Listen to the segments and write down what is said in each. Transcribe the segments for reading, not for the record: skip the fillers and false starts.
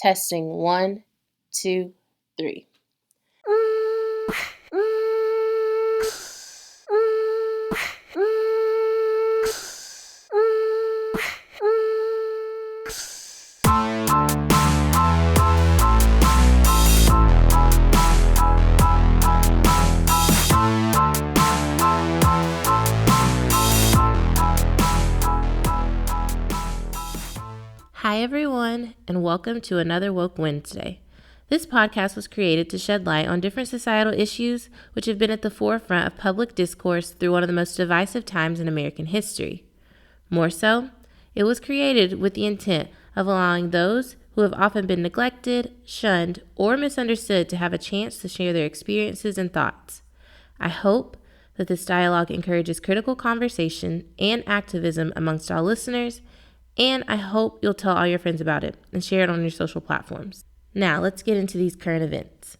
Testing 1, 2, 3. Hi everyone, and welcome to another Woke Wednesday. This podcast was created to shed light on different societal issues which have been at the forefront of public discourse through one of the most divisive times in American history. More so, it was created with the intent of allowing those who have often been neglected, shunned, or misunderstood to have a chance to share their experiences and thoughts. I hope that this dialogue encourages critical conversation and activism amongst all listeners, and I hope you'll tell all your friends about it and share it on your social platforms. Now, let's get into these current events.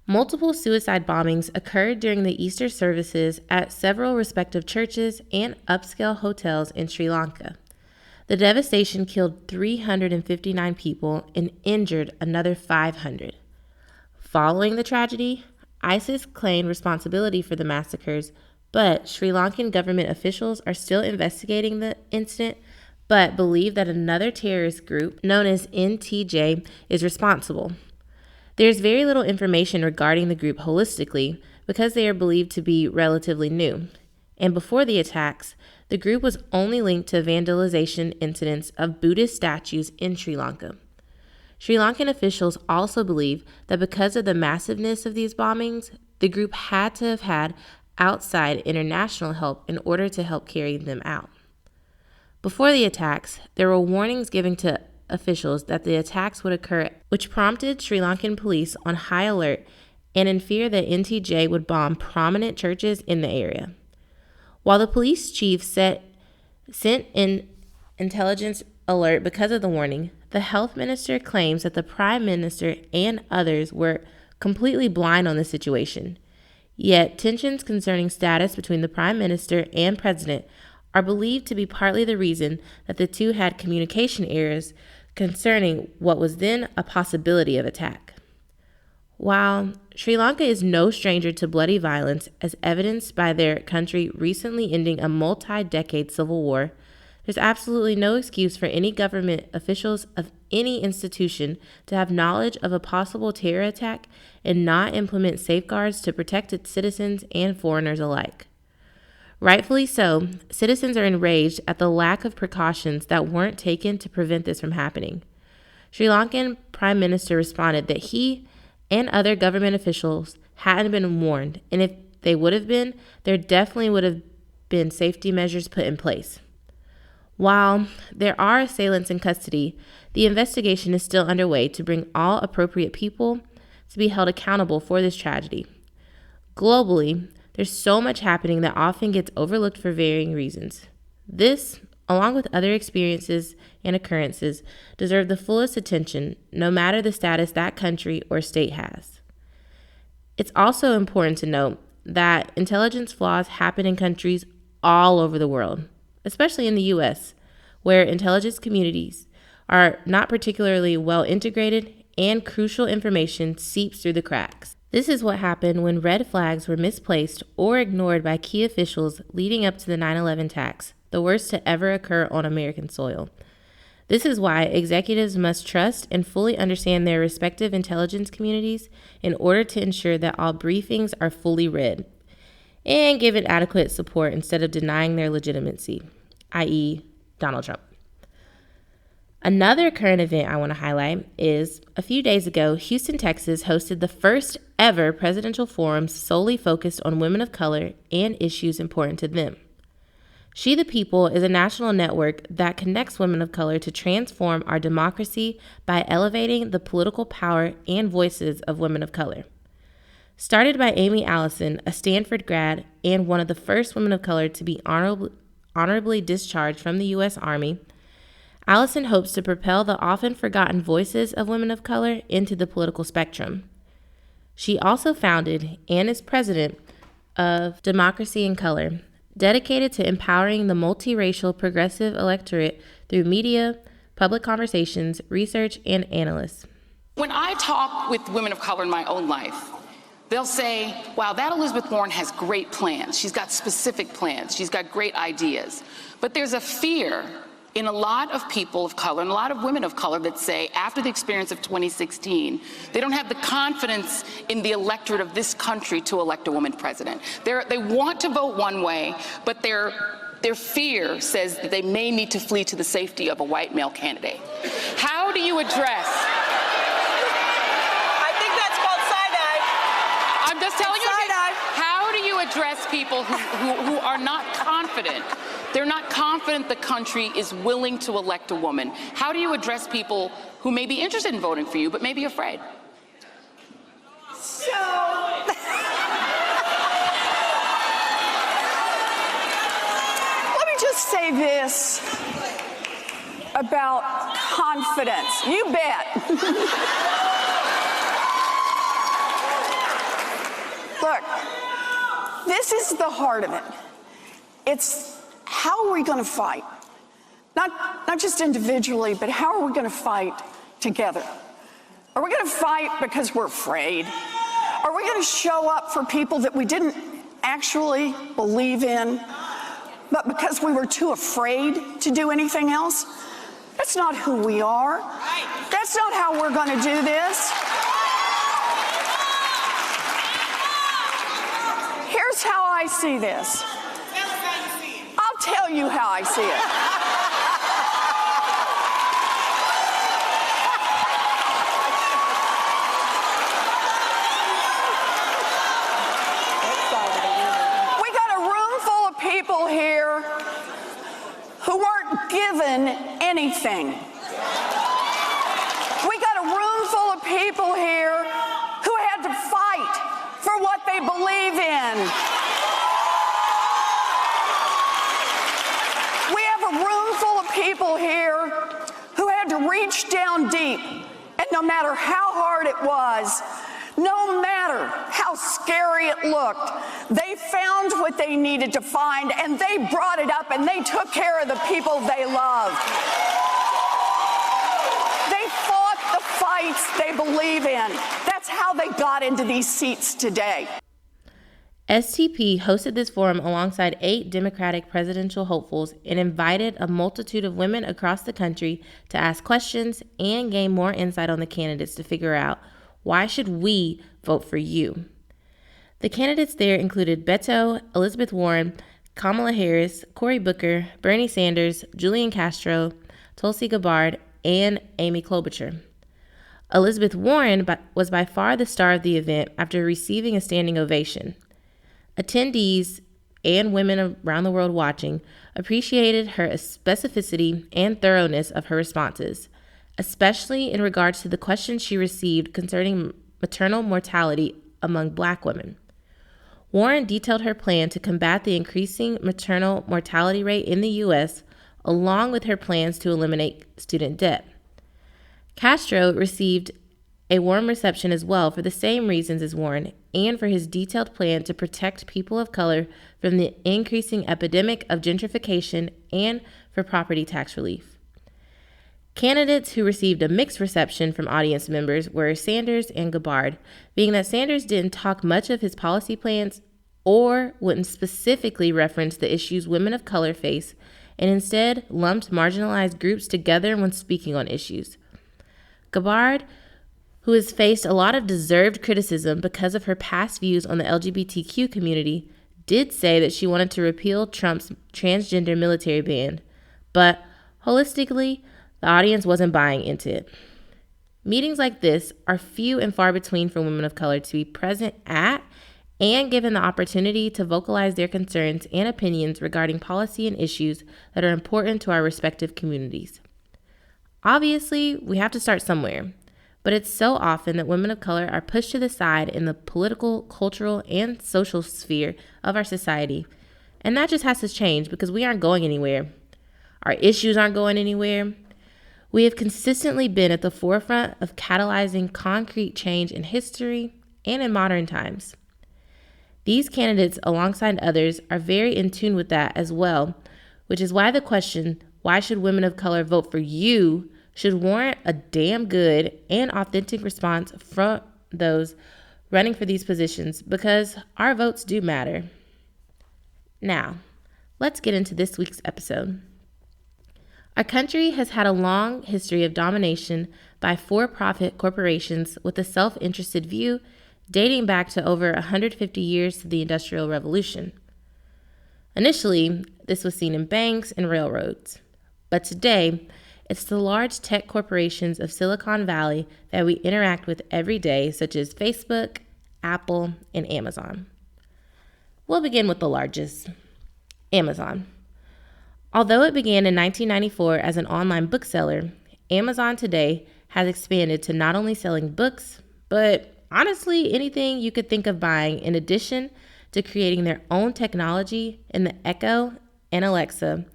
Multiple suicide bombings occurred during the Easter services at several respective churches and upscale hotels in Sri Lanka. The devastation killed 359 people and injured another 500. Following the tragedy, ISIS claimed responsibility for the massacres, but Sri Lankan government officials are still investigating the incident, but believe that another terrorist group known as NTJ is responsible. There's very little information regarding the group holistically because they are believed to be relatively new. And before the attacks, the group was only linked to vandalization incidents of Buddhist statues in Sri Lanka. Sri Lankan officials also believe that because of the massiveness of these bombings, the group had to have had outside international help in order to help carry them out. Before the attacks, there were warnings given to officials that the attacks would occur, which prompted Sri Lankan police on high alert and in fear that NTJ would bomb prominent churches in the area. While the police chief sent an intelligence alert because of the warning, the health minister claims that the prime minister and others were completely blind on the situation. Yet tensions concerning status between the prime minister and president are believed to be partly the reason that the two had communication errors concerning what was then a possibility of attack. While Sri Lanka is no stranger to bloody violence, as evidenced by their country recently ending a multi-decade civil war, there's absolutely no excuse for any government officials of any institution to have knowledge of a possible terror attack and not implement safeguards to protect its citizens and foreigners alike. Rightfully so, citizens are enraged at the lack of precautions that weren't taken to prevent this from happening. Sri Lankan Prime Minister responded that he and other government officials hadn't been warned, and if they would have been, there definitely would have been safety measures put in place. While there are assailants in custody, the investigation is still underway to bring all appropriate people to be held accountable for this tragedy. Globally, there's so much happening that often gets overlooked for varying reasons. This, along with other experiences and occurrences, deserve the fullest attention, no matter the status that country or state has. It's also important to note that intelligence flaws happen in countries all over the world, especially in the U.S., where intelligence communities are not particularly well integrated and crucial information seeps through the cracks. This is what happened when red flags were misplaced or ignored by key officials leading up to the 9/11 attacks, the worst to ever occur on American soil. This is why executives must trust and fully understand their respective intelligence communities in order to ensure that all briefings are fully read and given adequate support instead of denying their legitimacy, i.e., Donald Trump. Another current event I want to highlight is a few days ago, Houston, Texas hosted the first ever presidential forum solely focused on women of color and issues important to them. She the People is a national network that connects women of color to transform our democracy by elevating the political power and voices of women of color. Started by Amy Allison, a Stanford grad and one of the first women of color to be honorably discharged from the U.S. Army, Allison hopes to propel the often forgotten voices of women of color into the political spectrum. She also founded and is president of Democracy in Color, dedicated to empowering the multiracial progressive electorate through media, public conversations, research, and analysts. When I talk with women of color in my own life, they'll say, wow, that Elizabeth Warren has great plans. She's got specific plans. She's got great ideas. But there's a fear in a lot of people of color and a lot of women of color that say, after the experience of 2016, they don't have the confidence in the electorate of this country to elect a woman president. They want to vote one way, but their fear says that they may need to flee to the safety of a white male candidate. How do you address? I think that's called side-eye. I'm just telling you. Side-eye. How do you address people who are not confident? They're not confident the country is willing to elect a woman. How do you address people who may be interested in voting for you, but may be afraid? So, let me just say this about confidence. You bet. Look, this is the heart of it. It's how are we going to fight? Not just individually, but how are we going to fight together? Are we going to fight because we're afraid? Are we going to show up for people that we didn't actually believe in, but because we were too afraid to do anything else? That's not who we are. That's not how we're going to do this. Here's how I see this. I'll tell you how I see it. We got a room full of people here who weren't given anything. We got a room full of people here who had to fight for what they believe in. People here who had to reach down deep, and no matter how hard it was, no matter how scary it looked, they found what they needed to find, and they brought it up, and they took care of the people they loved. They fought the fights they believe in. That's how they got into these seats today. STP hosted this forum alongside 8 Democratic presidential hopefuls and invited a multitude of women across the country to ask questions and gain more insight on the candidates to figure out, why should we vote for you? The candidates there included Beto, Elizabeth Warren, Kamala Harris, Cory Booker, Bernie Sanders, Julian Castro, Tulsi Gabbard, and Amy Klobuchar. Elizabeth Warren was by far the star of the event after receiving a standing ovation. Attendees and women around the world watching appreciated her specificity and thoroughness of her responses, especially in regards to the questions she received concerning maternal mortality among Black women. Warren detailed her plan to combat the increasing maternal mortality rate in the U.S., along with her plans to eliminate student debt. Castro received a warm reception as well for the same reasons as Warren, and for his detailed plan to protect people of color from the increasing epidemic of gentrification and for property tax relief. Candidates who received a mixed reception from audience members were Sanders and Gabbard, being that Sanders didn't talk much of his policy plans or wouldn't specifically reference the issues women of color face, and instead lumped marginalized groups together when speaking on issues. Gabbard, who has faced a lot of deserved criticism because of her past views on the LGBTQ community, did say that she wanted to repeal Trump's transgender military ban, but holistically, the audience wasn't buying into it. Meetings like this are few and far between for women of color to be present at and given the opportunity to vocalize their concerns and opinions regarding policy and issues that are important to our respective communities. Obviously, we have to start somewhere. But it's so often that women of color are pushed to the side in the political, cultural, and social sphere of our society. And that just has to change because we aren't going anywhere. Our issues aren't going anywhere. We have consistently been at the forefront of catalyzing concrete change in history and in modern times. These candidates, alongside others, are very in tune with that as well, which is why the question, why should women of color vote for you, should warrant a damn good and authentic response from those running for these positions, because our votes do matter. Now, let's get into this week's episode. Our country has had a long history of domination by for-profit corporations with a self-interested view dating back to over 150 years to the Industrial Revolution. Initially, this was seen in banks and railroads, but today, it's the large tech corporations of Silicon Valley that we interact with every day, such as Facebook, Apple, and Amazon. We'll begin with the largest, Amazon. Although it began in 1994 as an online bookseller, Amazon today has expanded to not only selling books, but honestly anything you could think of buying, in addition to creating their own technology in the Echo and Alexa.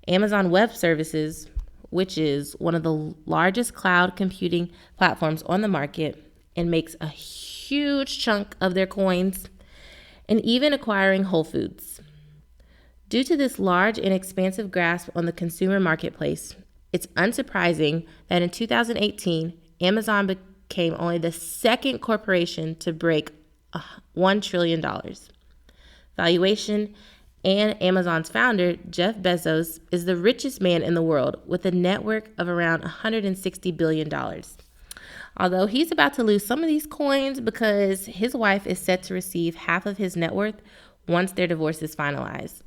Amazon Web Services, which is one of the largest cloud computing platforms on the market and makes a huge chunk of their coins, and even acquiring Whole Foods. Due to this large and expansive grasp on the consumer marketplace, it's unsurprising that in 2018, Amazon became only the second corporation to break $1 trillion valuation, and Amazon's founder, Jeff Bezos, is the richest man in the world with a net worth of around $160 billion. Although he's about to lose some of these coins because his wife is set to receive half of his net worth once their divorce is finalized.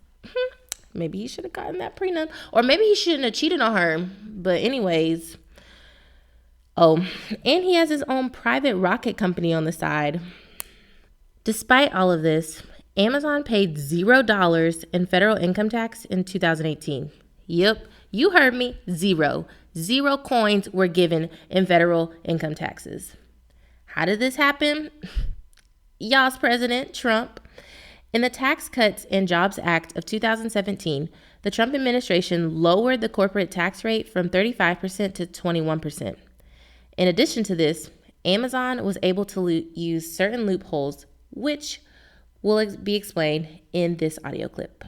Maybe he should have gotten that prenup, or maybe he shouldn't have cheated on her. But anyways, and he has his own private rocket company on the side. Despite all of this, Amazon paid $0 in federal income tax in 2018. Yep, you heard me, zero. 0 coins were given in federal income taxes. How did this happen? Y'all's President Trump. In the Tax Cuts and Jobs Act of 2017, the Trump administration lowered the corporate tax rate from 35% to 21%. In addition to this, Amazon was able to use certain loopholes, which will be explained in this audio clip.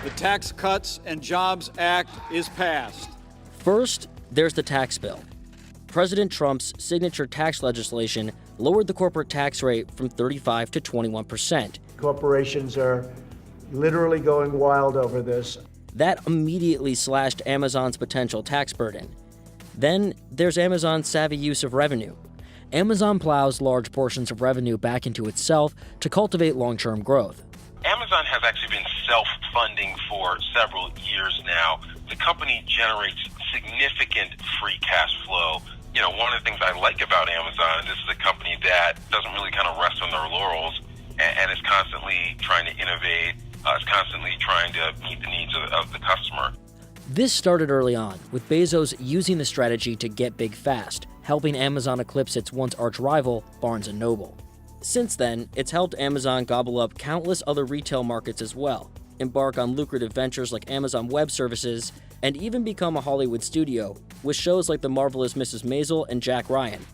The Tax Cuts and Jobs Act is passed. First, there's the tax bill. President Trump's signature tax legislation lowered the corporate tax rate from 35% to 21%. Corporations are literally going wild over this. That immediately slashed Amazon's potential tax burden. Then there's Amazon's savvy use of revenue. Amazon plows large portions of revenue back into itself to cultivate long-term growth. Amazon has actually been self-funding for several years now. The company generates significant free cash flow. You know, one of the things I like about Amazon is this is a company that doesn't really kind of rest on their laurels and is constantly trying to innovate, is constantly trying to meet the needs of the customer. This started early on, with Bezos using the strategy to get big fast, helping Amazon eclipse its once arch-rival, Barnes & Noble. Since then, it's helped Amazon gobble up countless other retail markets as well, embark on lucrative ventures like Amazon Web Services, and even become a Hollywood studio, with shows like The Marvelous Mrs. Maisel and Jack Ryan.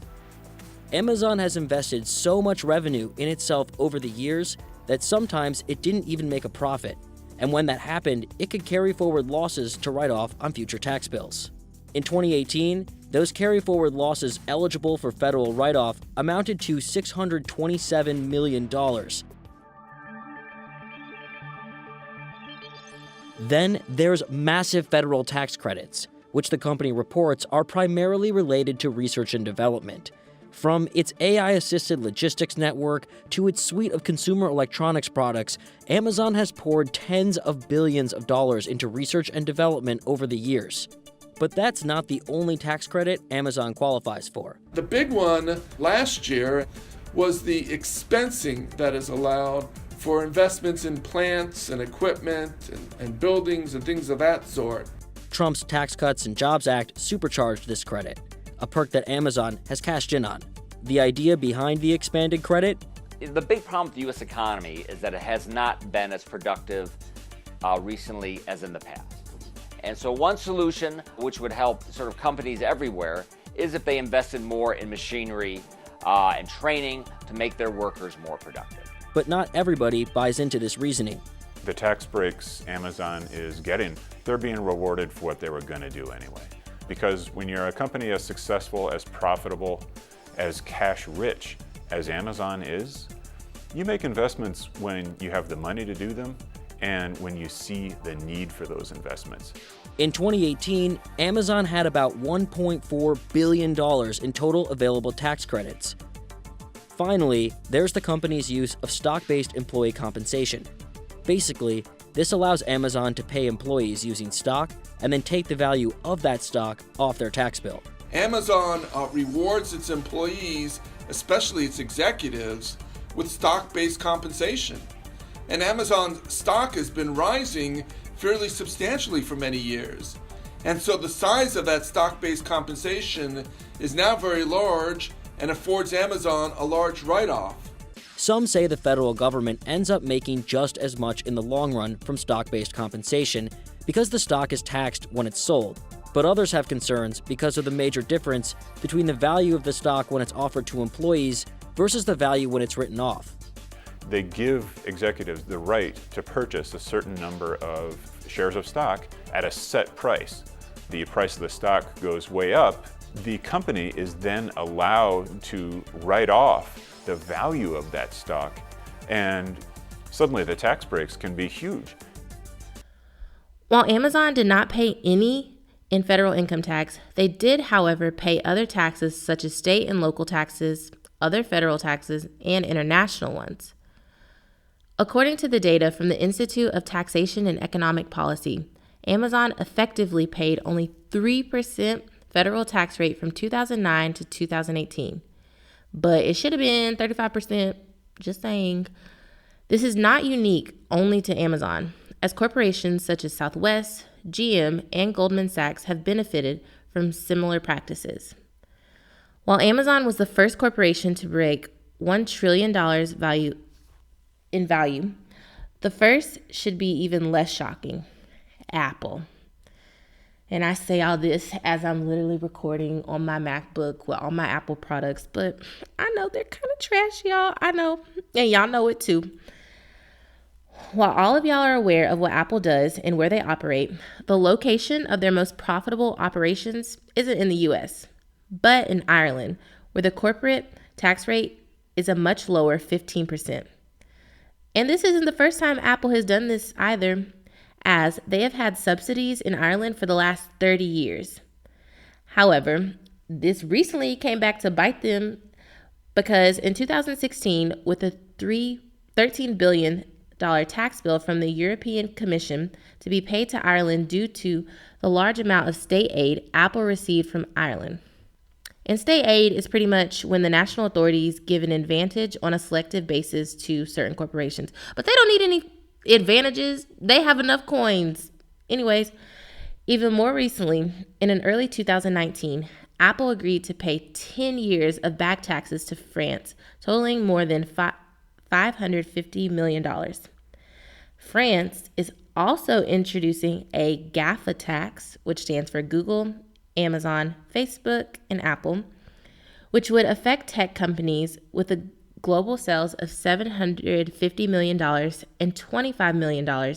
Amazon has invested so much revenue in itself over the years that sometimes it didn't even make a profit, and when that happened, it could carry forward losses to write off on future tax bills. In 2018, those carry-forward losses eligible for federal write-off amounted to $627 million. Then there's massive federal tax credits, which the company reports are primarily related to research and development. From its AI-assisted logistics network to its suite of consumer electronics products, Amazon has poured tens of billions of dollars into research and development over the years. But that's not the only tax credit Amazon qualifies for. The big one last year was the expensing that is allowed for investments in plants and equipment and buildings and things of that sort. Trump's Tax Cuts and Jobs Act supercharged this credit, a perk that Amazon has cashed in on. The idea behind the expanded credit? The big problem with the U.S. economy is that it has not been as productive recently as in the past. And so one solution, which would help sort of companies everywhere, is if they invested more in machinery and training to make their workers more productive. But not everybody buys into this reasoning. The tax breaks Amazon is getting, they're being rewarded for what they were going to do anyway. Because when you're a company as successful, as profitable, as cash rich as Amazon is, you make investments when you have the money to do them and when you see the need for those investments. In 2018, Amazon had about $1.4 billion in total available tax credits. Finally, there's the company's use of stock-based employee compensation. Basically, this allows Amazon to pay employees using stock and then take the value of that stock off their tax bill. Amazon rewards its employees, especially its executives, with stock-based compensation. And Amazon's stock has been rising fairly substantially for many years. And so the size of that stock-based compensation is now very large and affords Amazon a large write-off. Some say the federal government ends up making just as much in the long run from stock-based compensation because the stock is taxed when it's sold. But others have concerns because of the major difference between the value of the stock when it's offered to employees versus the value when it's written off. They give executives the right to purchase a certain number of shares of stock at a set price. The price of the stock goes way up. The company is then allowed to write off the value of that stock, and suddenly the tax breaks can be huge. While Amazon did not pay any in federal income tax, they did, however, pay other taxes such as state and local taxes, other federal taxes, and international ones. According to the data from the Institute of Taxation and Economic Policy, Amazon effectively paid only 3% federal tax rate from 2009 to 2018. But it should have been 35%, just saying. This is not unique only to Amazon, as corporations such as Southwest, GM, and Goldman Sachs have benefited from similar practices. While Amazon was the first corporation to break $1 trillion in value, the first should be even less shocking: Apple. And I say all this as I'm literally recording on my MacBook with all my Apple products, but I know they're kind of trash, y'all. I know, and y'all know it too. While all of y'all are aware of what Apple does and where they operate, the location of their most profitable operations isn't in the US, but in Ireland, where the corporate tax rate is a much lower 15%. And this isn't the first time Apple has done this either, as they have had subsidies in Ireland for the last 30 years. However, this recently came back to bite them because in 2016, with a $13 billion tax bill from the European Commission to be paid to Ireland due to the large amount of state aid Apple received from Ireland. And state aid is pretty much when the national authorities give an advantage on a selective basis to certain corporations. But they don't need any advantages. They have enough coins. Anyways, even more recently, in early 2019, Apple agreed to pay 10 years of back taxes to France, totaling more than $550 million. France is also introducing a GAFA tax, which stands for Google, Amazon, Facebook, and Apple, which would affect tech companies with a global sales of $750 million and $25 million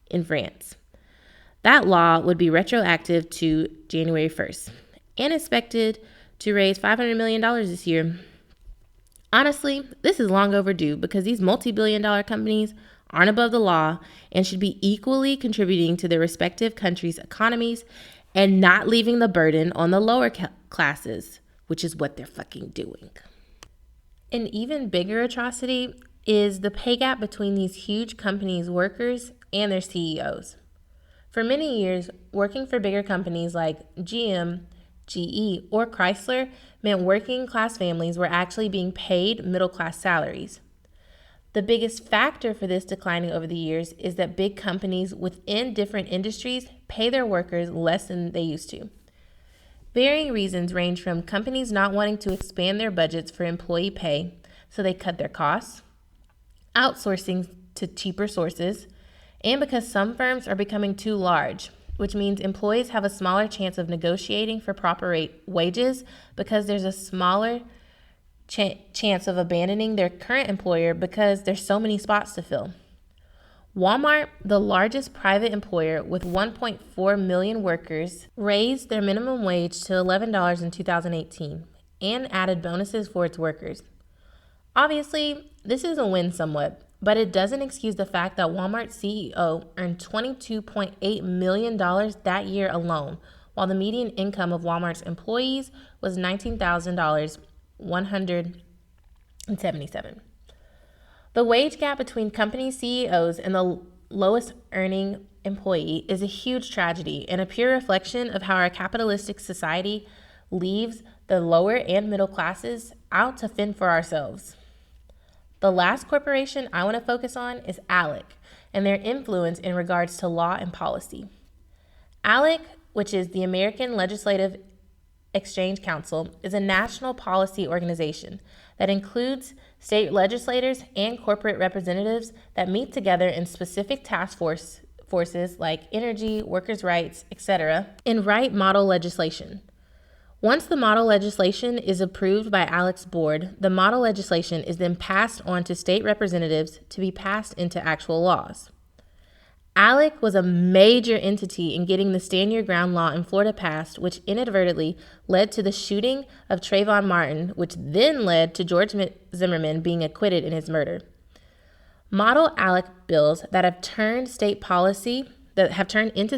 in France. That law would be retroactive to January 1st and expected to raise $500 million this year. Honestly, this is long overdue because these multi-billion-dollar companies aren't above the law and should be equally contributing to their respective countries' economies and not leaving the burden on the lower classes, which is what they're fucking doing. An even bigger atrocity is the pay gap between these huge companies' workers and their CEOs. For many years, working for bigger companies like GM, GE, or Chrysler meant working class families were actually being paid middle class salaries. The biggest factor for this declining over the years is that big companies within different industries pay their workers less than they used to. Varying reasons range from companies not wanting to expand their budgets for employee pay, so they cut their costs, outsourcing to cheaper sources, and because some firms are becoming too large, which means employees have a smaller chance of negotiating for proper wages because there's a smaller chance of abandoning their current employer because there's so many spots to fill. Walmart, the largest private employer with 1.4 million workers, raised their minimum wage to $11 in 2018 and added bonuses for its workers. Obviously, this is a win somewhat, but it doesn't excuse the fact that Walmart's CEO earned $22.8 million that year alone, while the median income of Walmart's employees was $19,177. The wage gap between company CEOs and the lowest earning employee is a huge tragedy and a pure reflection of how our capitalistic society leaves the lower and middle classes out to fend for ourselves. The last corporation I want to focus on is ALEC and their influence in regards to law and policy. ALEC, which is the American Legislative Exchange Council, is a national policy organization that includes state legislators and corporate representatives that meet together in specific task forces like energy, workers' rights, etc., and write model legislation. Once the model legislation is approved by ALEC's board, the model legislation is then passed on to state representatives to be passed into actual laws. ALEC was a major entity in getting the Stand Your Ground law in Florida passed, which inadvertently led to the shooting of Trayvon Martin, which then led to George Zimmerman being acquitted in his murder. Model ALEC bills that have turned into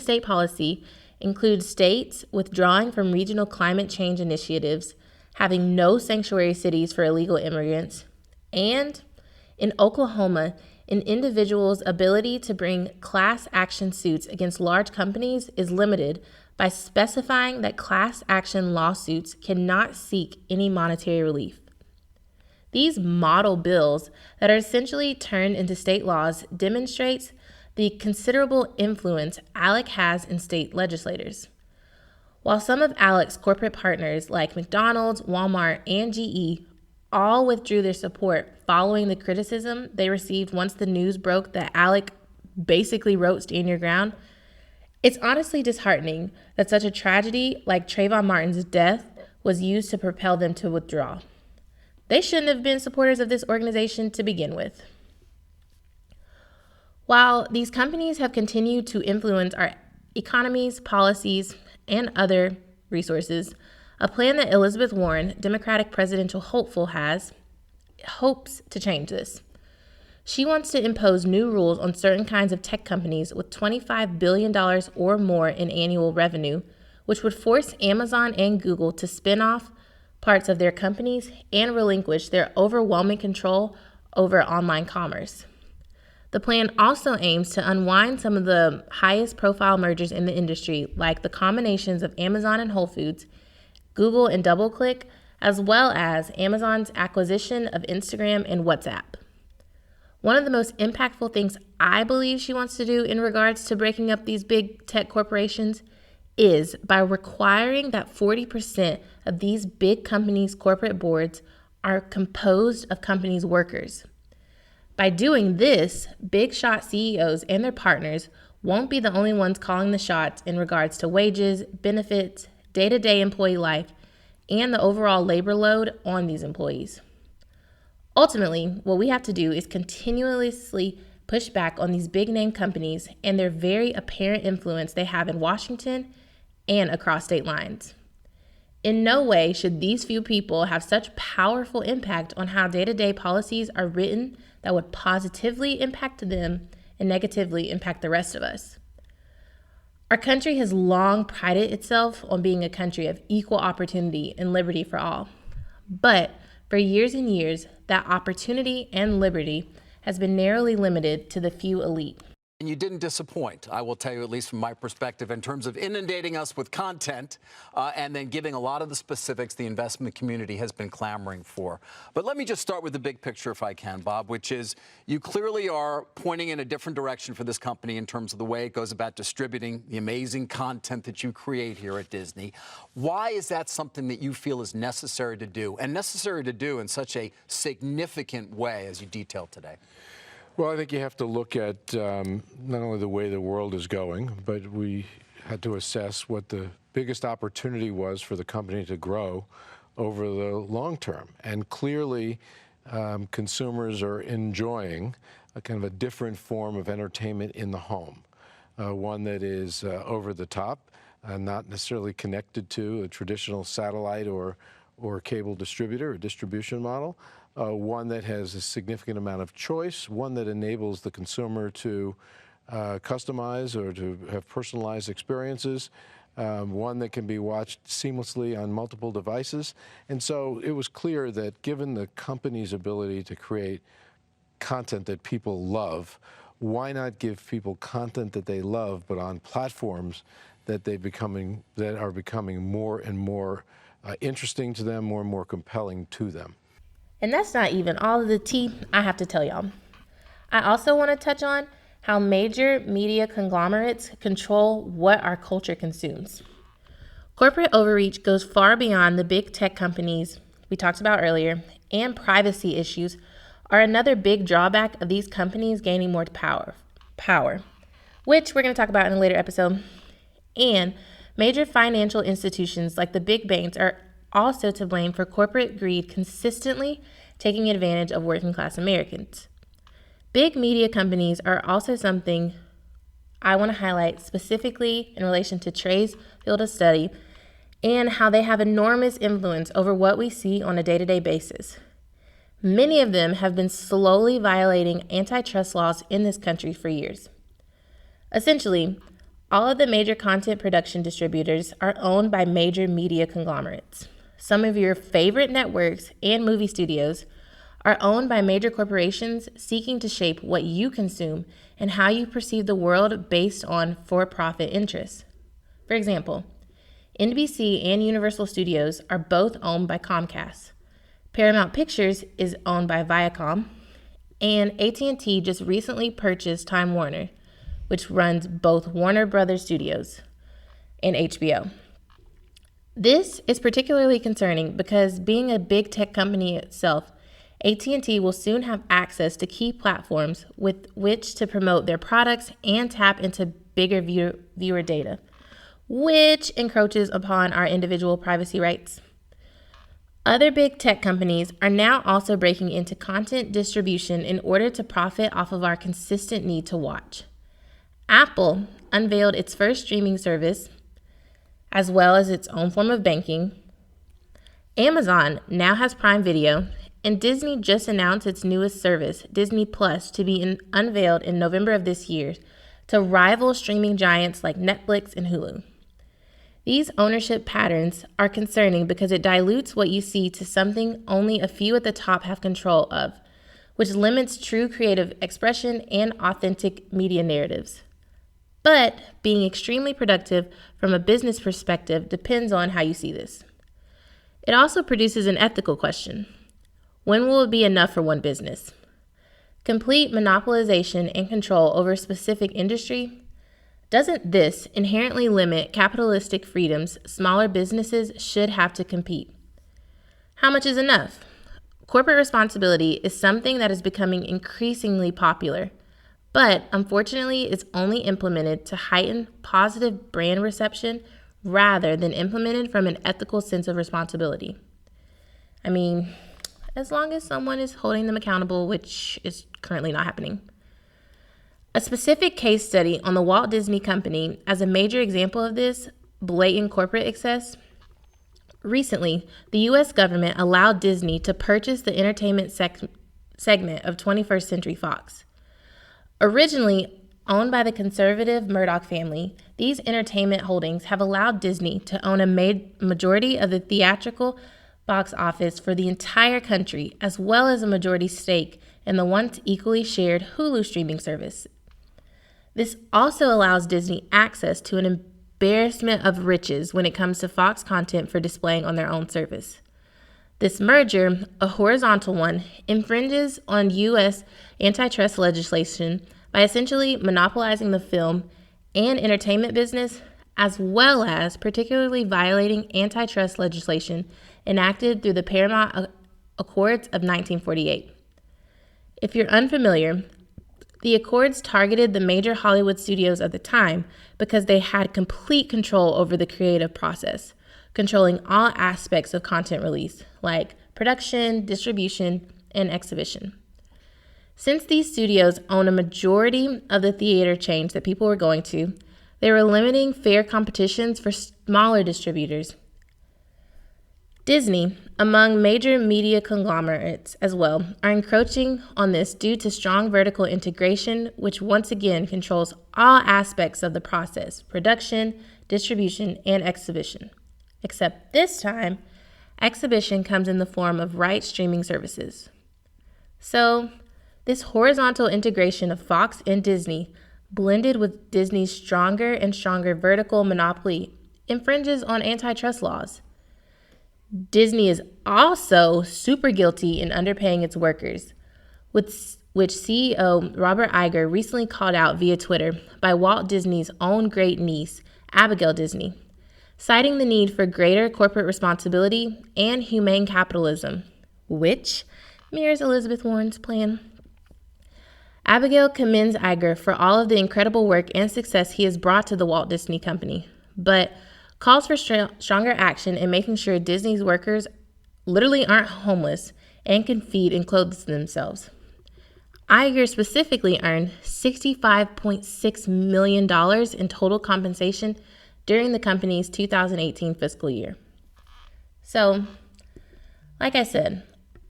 state policy include states withdrawing from regional climate change initiatives, having no sanctuary cities for illegal immigrants, and in Oklahoma, an individual's ability to bring class action suits against large companies is limited by specifying that class action lawsuits cannot seek any monetary relief. These model bills that are essentially turned into state laws demonstrates the considerable influence ALEC has in state legislators. While some of ALEC's corporate partners like McDonald's, Walmart, and GE all withdrew their support following the criticism they received once the news broke that ALEC basically wrote Stand Your Ground, it's honestly disheartening that such a tragedy like Trayvon Martin's death was used to propel them to withdraw. They shouldn't have been supporters of this organization to begin with. While these companies have continued to influence our economies, policies, and other resources, a plan that Elizabeth Warren, Democratic presidential hopeful, hopes to change this. She wants to impose new rules on certain kinds of tech companies with $25 billion or more in annual revenue, which would force Amazon and Google to spin off parts of their companies and relinquish their overwhelming control over online commerce. The plan also aims to unwind some of the highest profile mergers in the industry, like the combinations of Amazon and Whole Foods, Google and DoubleClick, as well as Amazon's acquisition of Instagram and WhatsApp. One of the most impactful things I believe she wants to do in regards to breaking up these big tech corporations is by requiring that 40% of these big companies' corporate boards are composed of companies' workers. By doing this, big shot CEOs and their partners won't be the only ones calling the shots in regards to wages, benefits, day-to-day employee life, and the overall labor load on these employees. Ultimately, what we have to do is continuously push back on these big name companies and their very apparent influence they have in Washington and across state lines. In no way should these few people have such powerful impact on how day-to-day policies are written that would positively impact them and negatively impact the rest of us. Our country has long prided itself on being a country of equal opportunity and liberty for all. But for years and years, that opportunity and liberty has been narrowly limited to the few elite. And you didn't disappoint, I will tell you, at least from my perspective, in terms of inundating us with content and then giving a lot of the specifics the investment community has been clamoring for. But let me just start with the big picture, if I can, Bob, which is you clearly are pointing in a different direction for this company in terms of the way it goes about distributing the amazing content that you create here at Disney. Why is that something that you feel is necessary to do, and necessary to do in such a significant way as you detailed today? Well, I think you have to look at not only the way the world is going, but we had to assess what the biggest opportunity was for the company to grow over the long term. And clearly, consumers are enjoying a kind of a different form of entertainment in the home, one that is over the top, not necessarily connected to a traditional satellite or cable distributor or distribution model, one that has a significant amount of choice, one that enables the consumer to customize or to have personalized experiences, one that can be watched seamlessly on multiple devices. And so it was clear that given the company's ability to create content that people love, why not give people content that they love, but on platforms that are becoming more and more interesting to them, more and more compelling to them. And that's not even all of the tea I have to tell y'all. I also want to touch on how major media conglomerates control what our culture consumes. Corporate overreach goes far beyond the big tech companies we talked about earlier, and privacy issues are another big drawback of these companies gaining more power, which we're going to talk about in a later episode. And major financial institutions like the big banks are also to blame for corporate greed consistently taking advantage of working class Americans. Big media companies are also something I want to highlight specifically in relation to Trey's field of study and how they have enormous influence over what we see on a day-to-day basis. Many of them have been slowly violating antitrust laws in this country for years. Essentially, all of the major content production distributors are owned by major media conglomerates. Some of your favorite networks and movie studios are owned by major corporations seeking to shape what you consume and how you perceive the world based on for-profit interests. For example, NBC and Universal Studios are both owned by Comcast. Paramount Pictures is owned by Viacom, and AT&T just recently purchased Time Warner, which runs both Warner Brothers Studios and HBO. This is particularly concerning because being a big tech company itself, AT&T will soon have access to key platforms with which to promote their products and tap into bigger viewer data, which encroaches upon our individual privacy rights. Other big tech companies are now also breaking into content distribution in order to profit off of our consistent need to watch. Apple unveiled its first streaming service, as well as its own form of banking. Amazon now has Prime Video, and Disney just announced its newest service, Disney Plus, to be unveiled in November of this year to rival streaming giants like Netflix and Hulu. These ownership patterns are concerning because it dilutes what you see to something only a few at the top have control of, which limits true creative expression and authentic media narratives. But being extremely productive from a business perspective depends on how you see this. It also produces an ethical question. When will it be enough for one business? Complete monopolization and control over a specific industry? Doesn't this inherently limit capitalistic freedoms smaller businesses should have to compete? How much is enough? Corporate responsibility is something that is becoming increasingly popular, but unfortunately it's only implemented to heighten positive brand reception rather than implemented from an ethical sense of responsibility. I mean, as long as someone is holding them accountable, which is currently not happening. A specific case study on the Walt Disney Company as a major example of this blatant corporate excess. Recently, the U.S. government allowed Disney to purchase the entertainment segment of 21st Century Fox. Originally owned by the conservative Murdoch family, these entertainment holdings have allowed Disney to own a majority of the theatrical box office for the entire country, as well as a majority stake in the once equally shared Hulu streaming service. This also allows Disney access to an embarrassment of riches when it comes to Fox content for displaying on their own service. This merger, a horizontal one, infringes on U.S. antitrust legislation by essentially monopolizing the film and entertainment business, as well as particularly violating antitrust legislation enacted through the Paramount Accords of 1948. If you're unfamiliar, the Accords targeted the major Hollywood studios of the time because they had complete control over the creative process, controlling all aspects of content release, like production, distribution, and exhibition. Since these studios own a majority of the theater chains that people were going to, they were limiting fair competitions for smaller distributors. Disney, among major media conglomerates as well, are encroaching on this due to strong vertical integration, which once again controls all aspects of the process: production, distribution, and exhibition. Except this time, exhibition comes in the form of rights streaming services. So, this horizontal integration of Fox and Disney, blended with Disney's stronger and stronger vertical monopoly, infringes on antitrust laws. Disney is also super guilty in underpaying its workers, which CEO Robert Iger recently called out via Twitter by Walt Disney's own great niece, Abigail Disney, citing the need for greater corporate responsibility and humane capitalism, which mirrors Elizabeth Warren's plan. Abigail commends Iger for all of the incredible work and success he has brought to the Walt Disney Company, but calls for stronger action in making sure Disney's workers literally aren't homeless and can feed and clothe themselves. Iger specifically earned $65.6 million in total compensation during the company's 2018 fiscal year. So, like I said,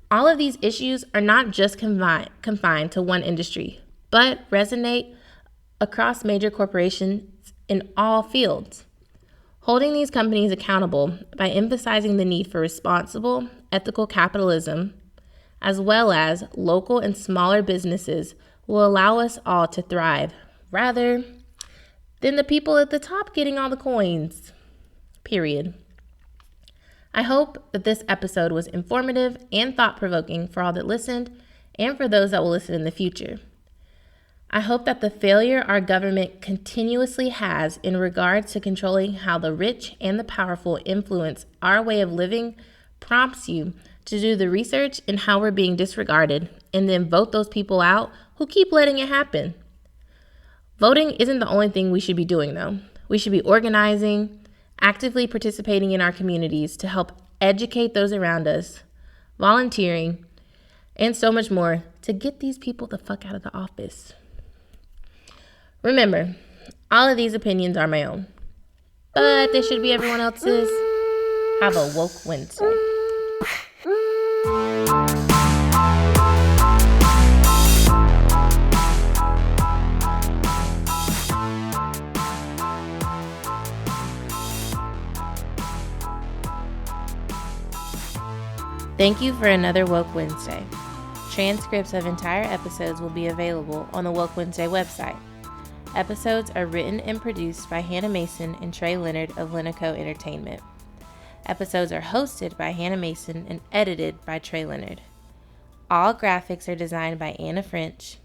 all of these issues are not just confined to one industry, but resonate across major corporations in all fields. Holding these companies accountable by emphasizing the need for responsible, ethical capitalism, as well as local and smaller businesses, will allow us all to thrive, rather than the people at the top getting all the coins. Period. I hope that this episode was informative and thought-provoking for all that listened and for those that will listen in the future. I hope that the failure our government continuously has in regards to controlling how the rich and the powerful influence our way of living prompts you to do the research in how we're being disregarded and then vote those people out who keep letting it happen. Voting isn't the only thing we should be doing, though. We should be organizing, actively participating in our communities to help educate those around us, volunteering, and so much more to get these people the fuck out of the office. Remember, all of these opinions are my own, but they should be everyone else's. Have a woke Wednesday. Thank you for another Woke Wednesday. Transcripts of entire episodes will be available on the Woke Wednesday website. Episodes are written and produced by Hannah Mason and Trey Leonard of Lenico Entertainment. Episodes are hosted by Hannah Mason and edited by Trey Leonard. All graphics are designed by Anna French.